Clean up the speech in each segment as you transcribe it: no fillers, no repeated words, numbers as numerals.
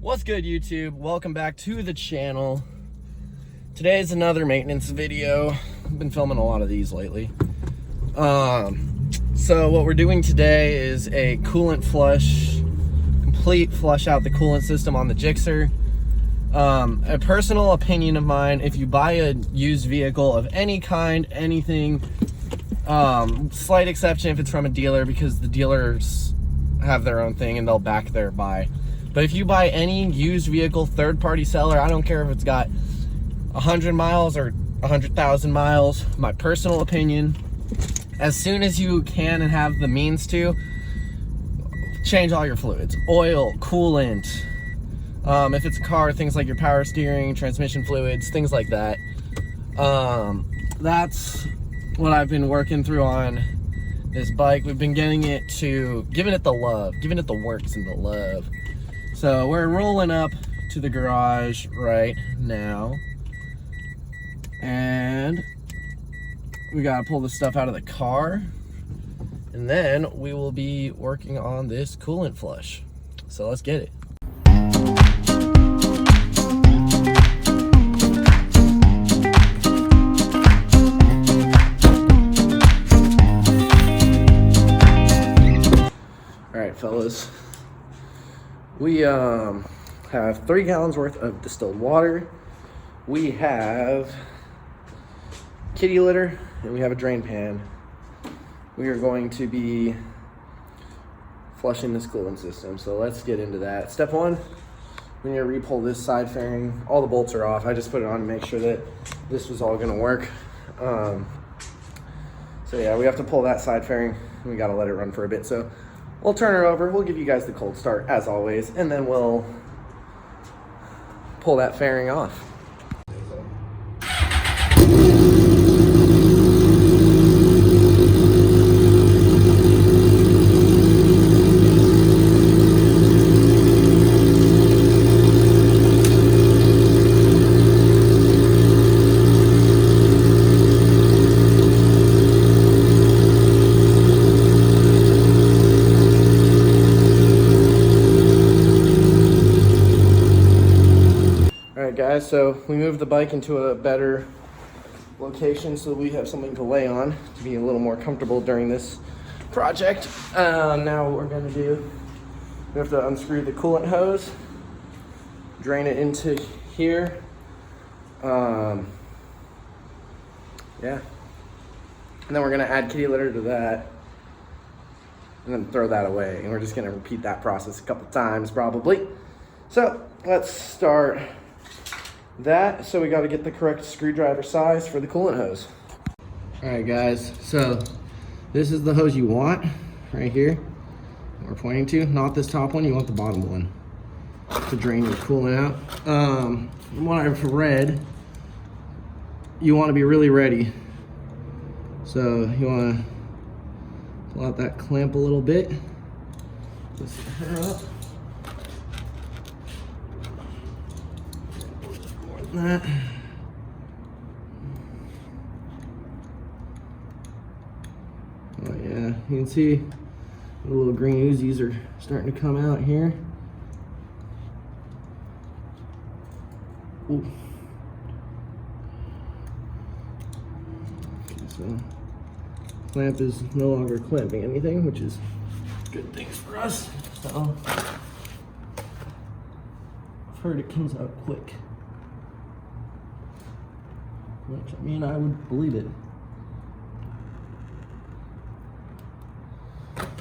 What's good, YouTube? Welcome back to the channel. Today is another maintenance video. I've been filming a lot of these lately. So what we're doing today is a coolant flush, complete flush out the coolant system on the Gsxr. A personal opinion of mine, if you buy a used vehicle of any kind, anything, slight exception if it's from a dealer, because the dealers have their own thing and they'll back their buy. But if you buy any used vehicle, third-party seller, I don't care if it's got 100 miles or 100,000 miles, my personal opinion, as soon as you can and have the means to, change all your fluids. Oil, coolant, if it's a car, things like your power steering, transmission fluids, things like that. That's what I've been working through on this bike. We've been giving it the love, giving it the works and the love. So we're rolling up to the garage right now, and we gotta pull the stuff out of the car, and then we will be working on this coolant flush. So let's get it. All right, fellas. We have 3 gallons worth of distilled water. We have kitty litter, and we have a drain pan. We are going to be flushing this coolant system, so let's get into that. Step 1, we need to re-pull this side fairing. All the bolts are off. I just put it on to make sure that this was all gonna work. So yeah, we have to pull that side fairing. We gotta let it run for a bit. So we'll turn her over, we'll give you guys the cold start as always, and then we'll pull that fairing off. Guys, so we moved the bike into a better location so we have something to lay on to be a little more comfortable during this project. Now what we're going to do, we have to unscrew the coolant hose, drain it into here. Yeah, and then we're going to add kitty litter to that and then throw that away, and we're just going to repeat that process a couple times probably. So let's start that. So we got to get the correct screwdriver size for the coolant hose. All right, guys, so this is the hose you want right here. We're pointing to, not this top one, you want the bottom one to drain your coolant out. From what I've read, you want to be really ready. So you want to pull out that clamp a little bit. Lift her up. That. Oh yeah, you can see the little green oozies are starting to come out here. Ooh. Okay, so clamp is no longer clamping anything, which is good things for us. So I've heard it comes out quick. Which, I mean, I would believe it.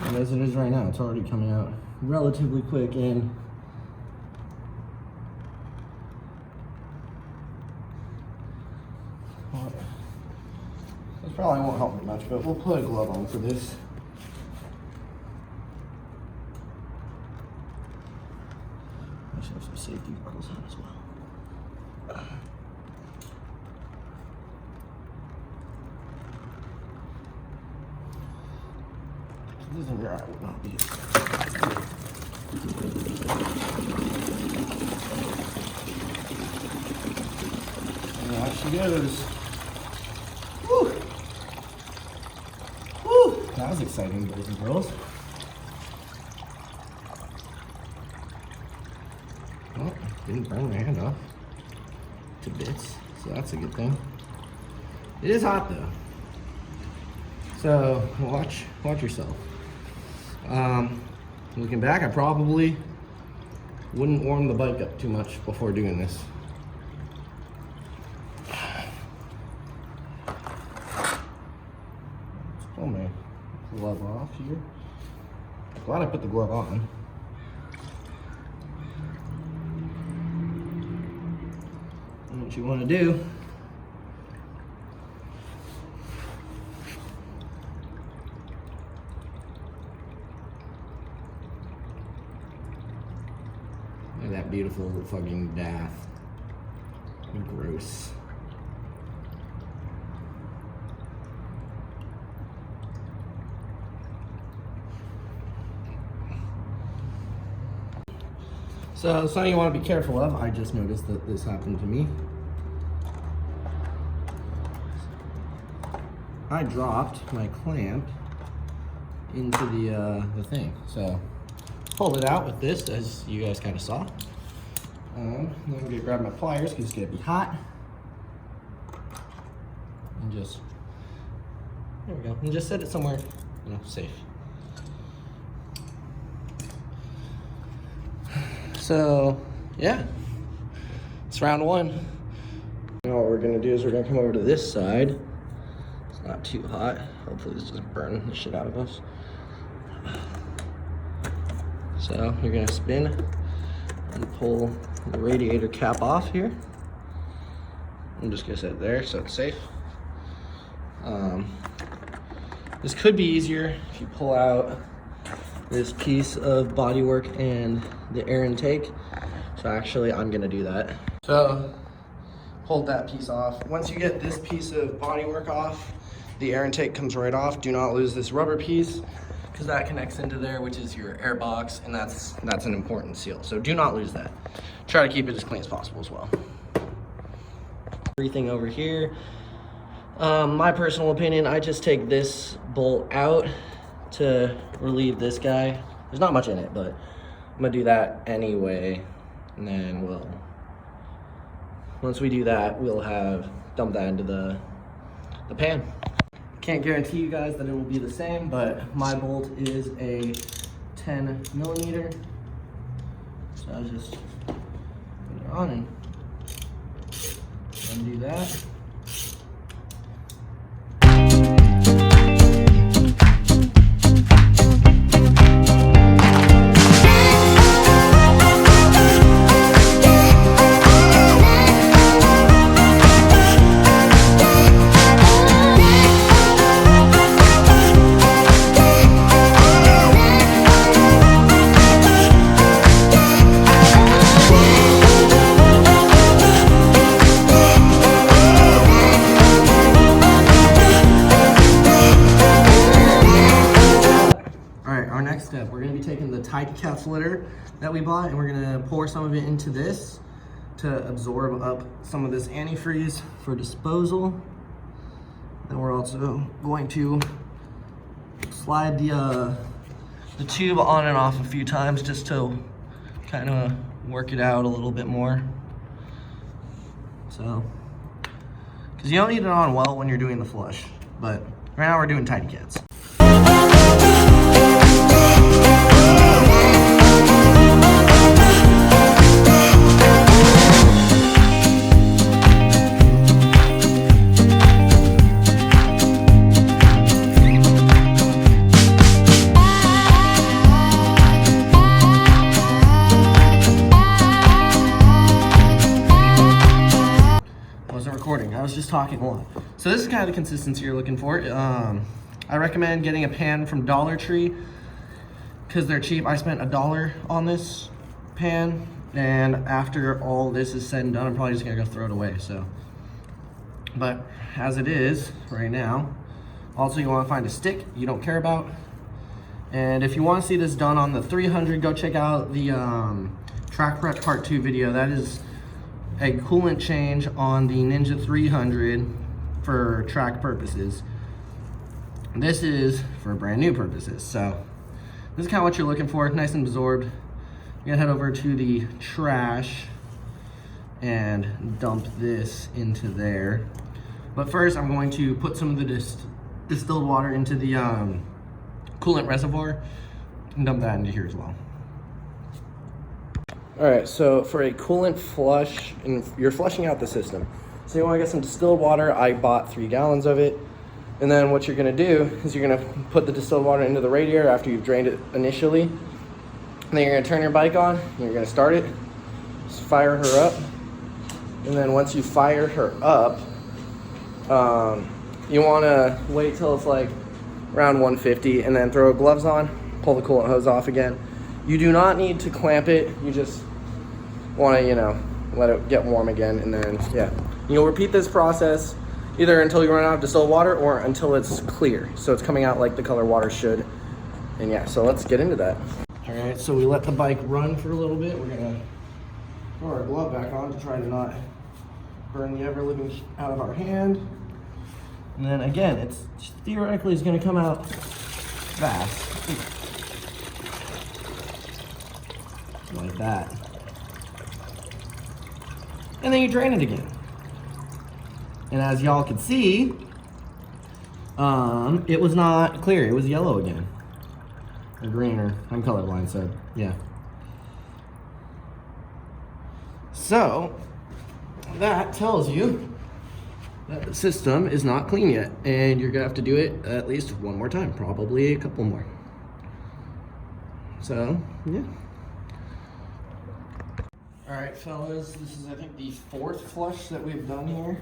And as it is right now, it's already coming out relatively quick, and this probably won't help me much, but we'll put a glove on for this. I should have some safety goggles on as well. This is where I would not be. And out she goes. Woo! Woo! That was exciting, boys and girls. Didn't burn my hand off to bits, so that's a good thing. It is hot though, so watch yourself. Looking back, I probably wouldn't warm the bike up too much before doing this. Let's pull my glove off here. Glad I put the glove on. And what you want to do look at that beautiful fucking dath. Gross. So something you want to be careful of. I just noticed that this happened to me. I dropped my clamp into the thing. So pulled it out with this, as you guys kind of saw. Then I'm gonna grab my pliers because it's gonna be hot. And just, there we go. And just set it somewhere, you know, safe. So, yeah, it's round one. Now what we're gonna do is we're gonna come over to this side. It's not too hot. Hopefully this doesn't burn the shit out of us. So you're gonna spin and pull the radiator cap off here. I'm just gonna set it there so it's safe. This could be easier if you pull out this piece of bodywork and the air intake. So actually I'm gonna do that. So hold that piece off. Once you get this piece of bodywork off, the air intake comes right off. Do not lose this rubber piece because that connects into there, which is your air box, and that's an important seal. So do not lose that. Try to keep it as clean as possible as well. Everything over here. My personal opinion, I just take this bolt out to relieve this guy. There's not much in it, but I'm gonna do that anyway. And then once we do that, we'll dump that into the pan. Can't guarantee you guys that it will be the same, but my bolt is a 10 millimeter. So I'll just put it on and undo that. Step. We're going to be taking the encapsulator that we bought and we're going to pour some of it into this to absorb up some of this antifreeze for disposal. And we're also going to slide the tube on and off a few times just to kind of work it out a little bit more. So, because you don't need it on well when you're doing the flush, but right now we're doing tiny cats. I was just talking a lot. So this is kind of the consistency you're looking for. I recommend getting a pan from Dollar Tree because they're cheap. I spent $1 on this pan, and after all this is said and done, I'm probably just gonna go throw it away. So, but as it is right now, also you want to find a stick you don't care about. And if you want to see this done on the 300, go check out the track prep part 2 video. That is a coolant change on the Ninja 300 for track purposes. This is for brand new purposes. So this is kind of what you're looking for, nice and absorbed. You're gonna head over to the trash and dump this into there. But first, I'm going to put some of the distilled water into the coolant reservoir and dump that into here as well. All right, so for a coolant flush, and you're flushing out the system. So you want to get some distilled water. I bought 3 gallons of it. And then what you're gonna do is you're gonna put the distilled water into the radiator after you've drained it initially. And then you're gonna turn your bike on, and you're gonna start it, just fire her up. And then once you fire her up, you wanna wait till it's like around 150 and then throw gloves on, pull the coolant hose off again. You do not need to clamp it, you just wanna, let it get warm again, and then, yeah. You'll repeat this process either until you run out of distilled water or until it's clear. So it's coming out like the color water should. And yeah, so let's get into that. All right, so we let the bike run for a little bit. We're gonna throw our glove back on to try to not burn the ever-living out of our hand. And then again, it's theoretically is gonna come out fast. Like that. And then you drain it again. And as y'all can see, it was not clear. It was yellow again. Or greener. I'm colorblind, so yeah. So, that tells you that the system is not clean yet. And you're gonna have to do it at least one more time. Probably a couple more. So, yeah. All right, fellas, this is, I think, the 4th flush that we've done here.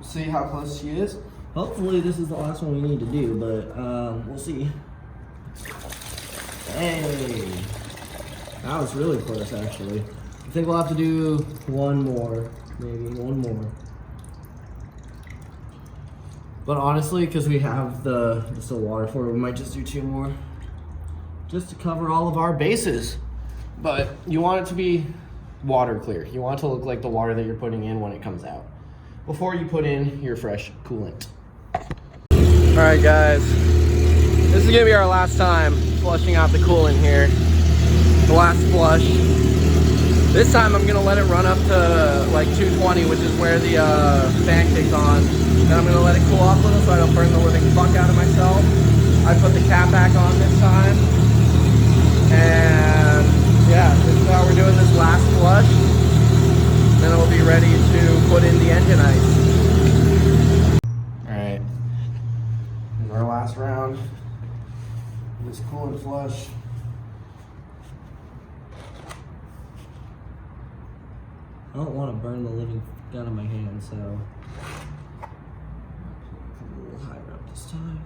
See how close she is. Hopefully this is the last one we need to do, but we'll see. Hey, that was really close actually. I think we'll have to do one more, maybe one more. But honestly, because we have the distilled water for it, we might just do 2 more, just to cover all of our bases. But you want it to be water clear. You want it to look like the water that you're putting in when it comes out, before you put in your fresh coolant. All right, guys, this is gonna be our last time flushing out the coolant here. The last flush. This time I'm gonna let it run up to like 220, which is where the fan kicks on. Then I'm gonna let it cool off a little so I don't burn the living fuck out of myself. I put the cap back on this time. And yeah, this is how we're doing this last flush. Then it'll be ready to put in the engine ice. Alright, this is our last round. This coolant flush. I don't want to burn the living out of my hand, so put it a little higher up this time.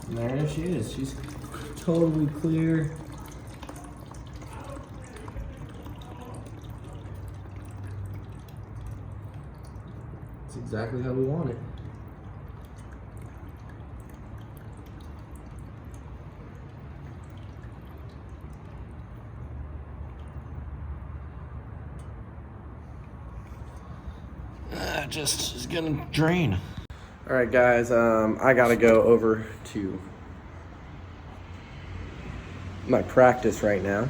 And there she is. She's totally clear. It's exactly how we want it. Just is gonna drain. All right, guys, I gotta go over to my practice right now.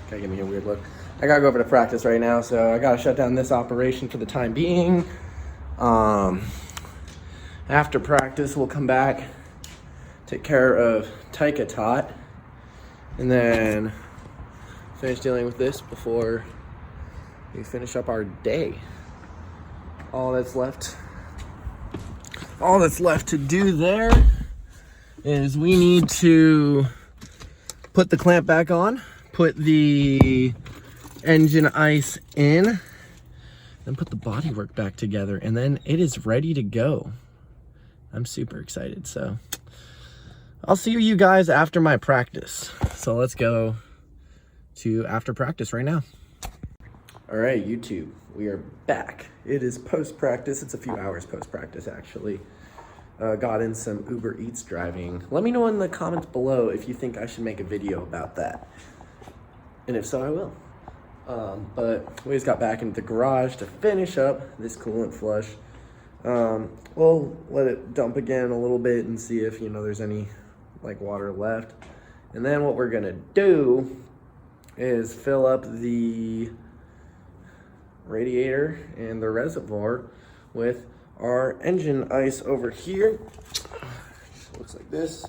Gotta give me a weird look. I gotta go over to practice right now, so I gotta shut down this operation for the time being. After practice, we'll come back, take care of Taika Tot, and then finish dealing with this before we finish up our day. All that's left to do there is we need to put the clamp back on, put the engine ice in, then put the bodywork back together, and then it is ready to go. I'm super excited, so I'll see you guys after my practice. So let's go to after practice right now. All right, YouTube, we are back. It is post-practice. It's a few hours post-practice, actually. got in some Uber Eats driving. Let me know in the comments below if you think I should make a video about that. And if so, I will. But we just got back into the garage to finish up this coolant flush. We'll let it dump again a little bit and see if, there's any like water left. And then what we're gonna do is fill up the radiator and the reservoir with our engine ice over here. Looks like this.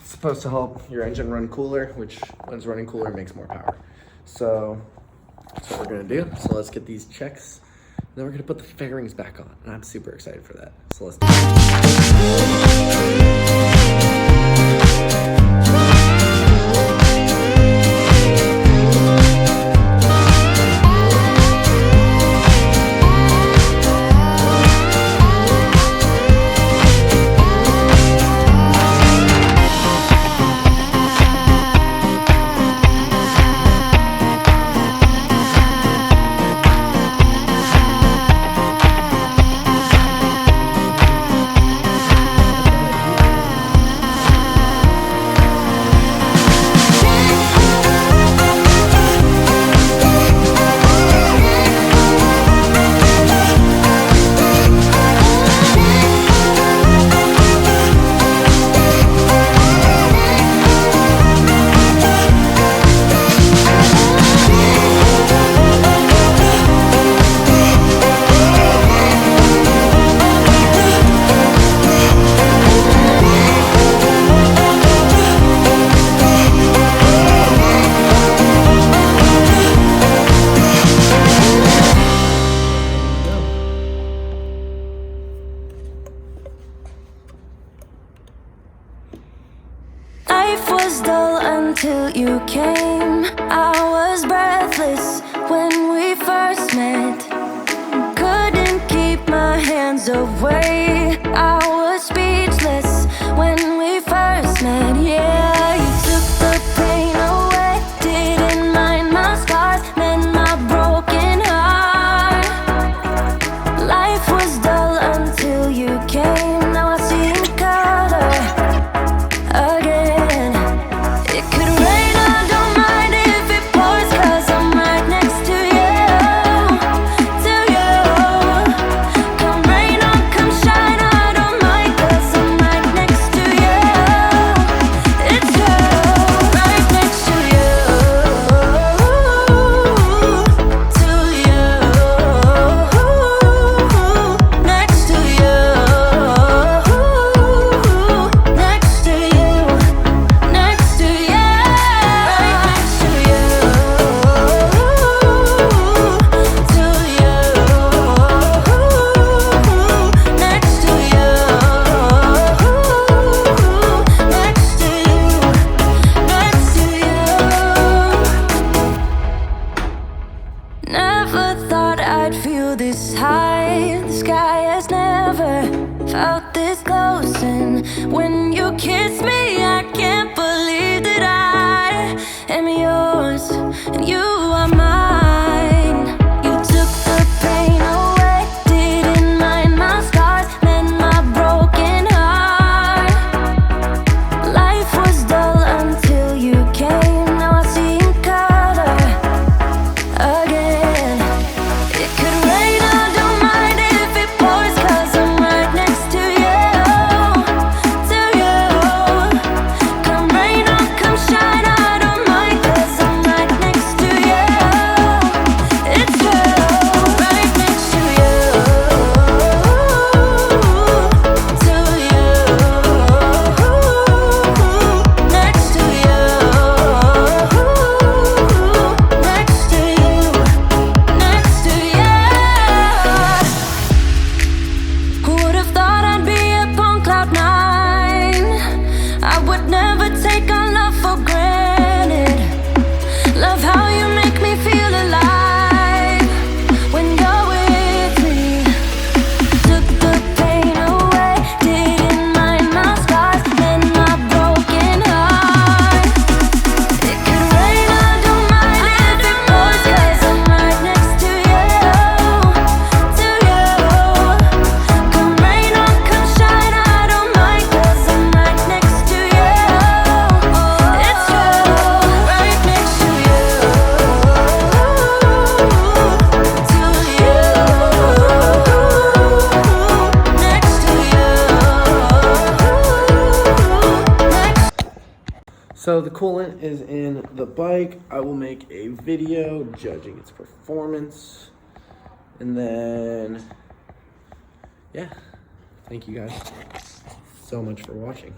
It's supposed to help your engine run cooler, which when it's running cooler makes more power. So that's what we're gonna do. So let's get these checks. Then we're gonna put the fairings back on. And I'm super excited for that. So let's do Until you came, I was breathless when we first met. Couldn't keep my hands away. I was speechless when we first met. Yeah, you took the pain away. Didn't mind my scars, mend my broken heart. Life was dull until you came. Now I see in color again. It could rain, I don't mind if it pours, 'cause I'm right next to you, to you. Come rain or come shine, I don't mind, 'cause I'm right next to you. It's you, right next to you, to you, next to you, next to you. Next to you, right next to you, to you, next to you, next to you, next to you. Never thought I'd feel this high. The sky has never felt this close, and when you kiss me, I can't believe that I am yours and you are mine. You took the pain away, didn't mind my scars, mend my broken heart. Life was dull until you came. Now I see in color again. It could rain, I don't mind if it pours, 'cause I'm right next to you, to you. Come rain or come shine, I don't mind, 'cause I'm right next to you, So the coolant is in the bike. I will make a video judging its performance. And then, yeah, thank you guys so much for watching.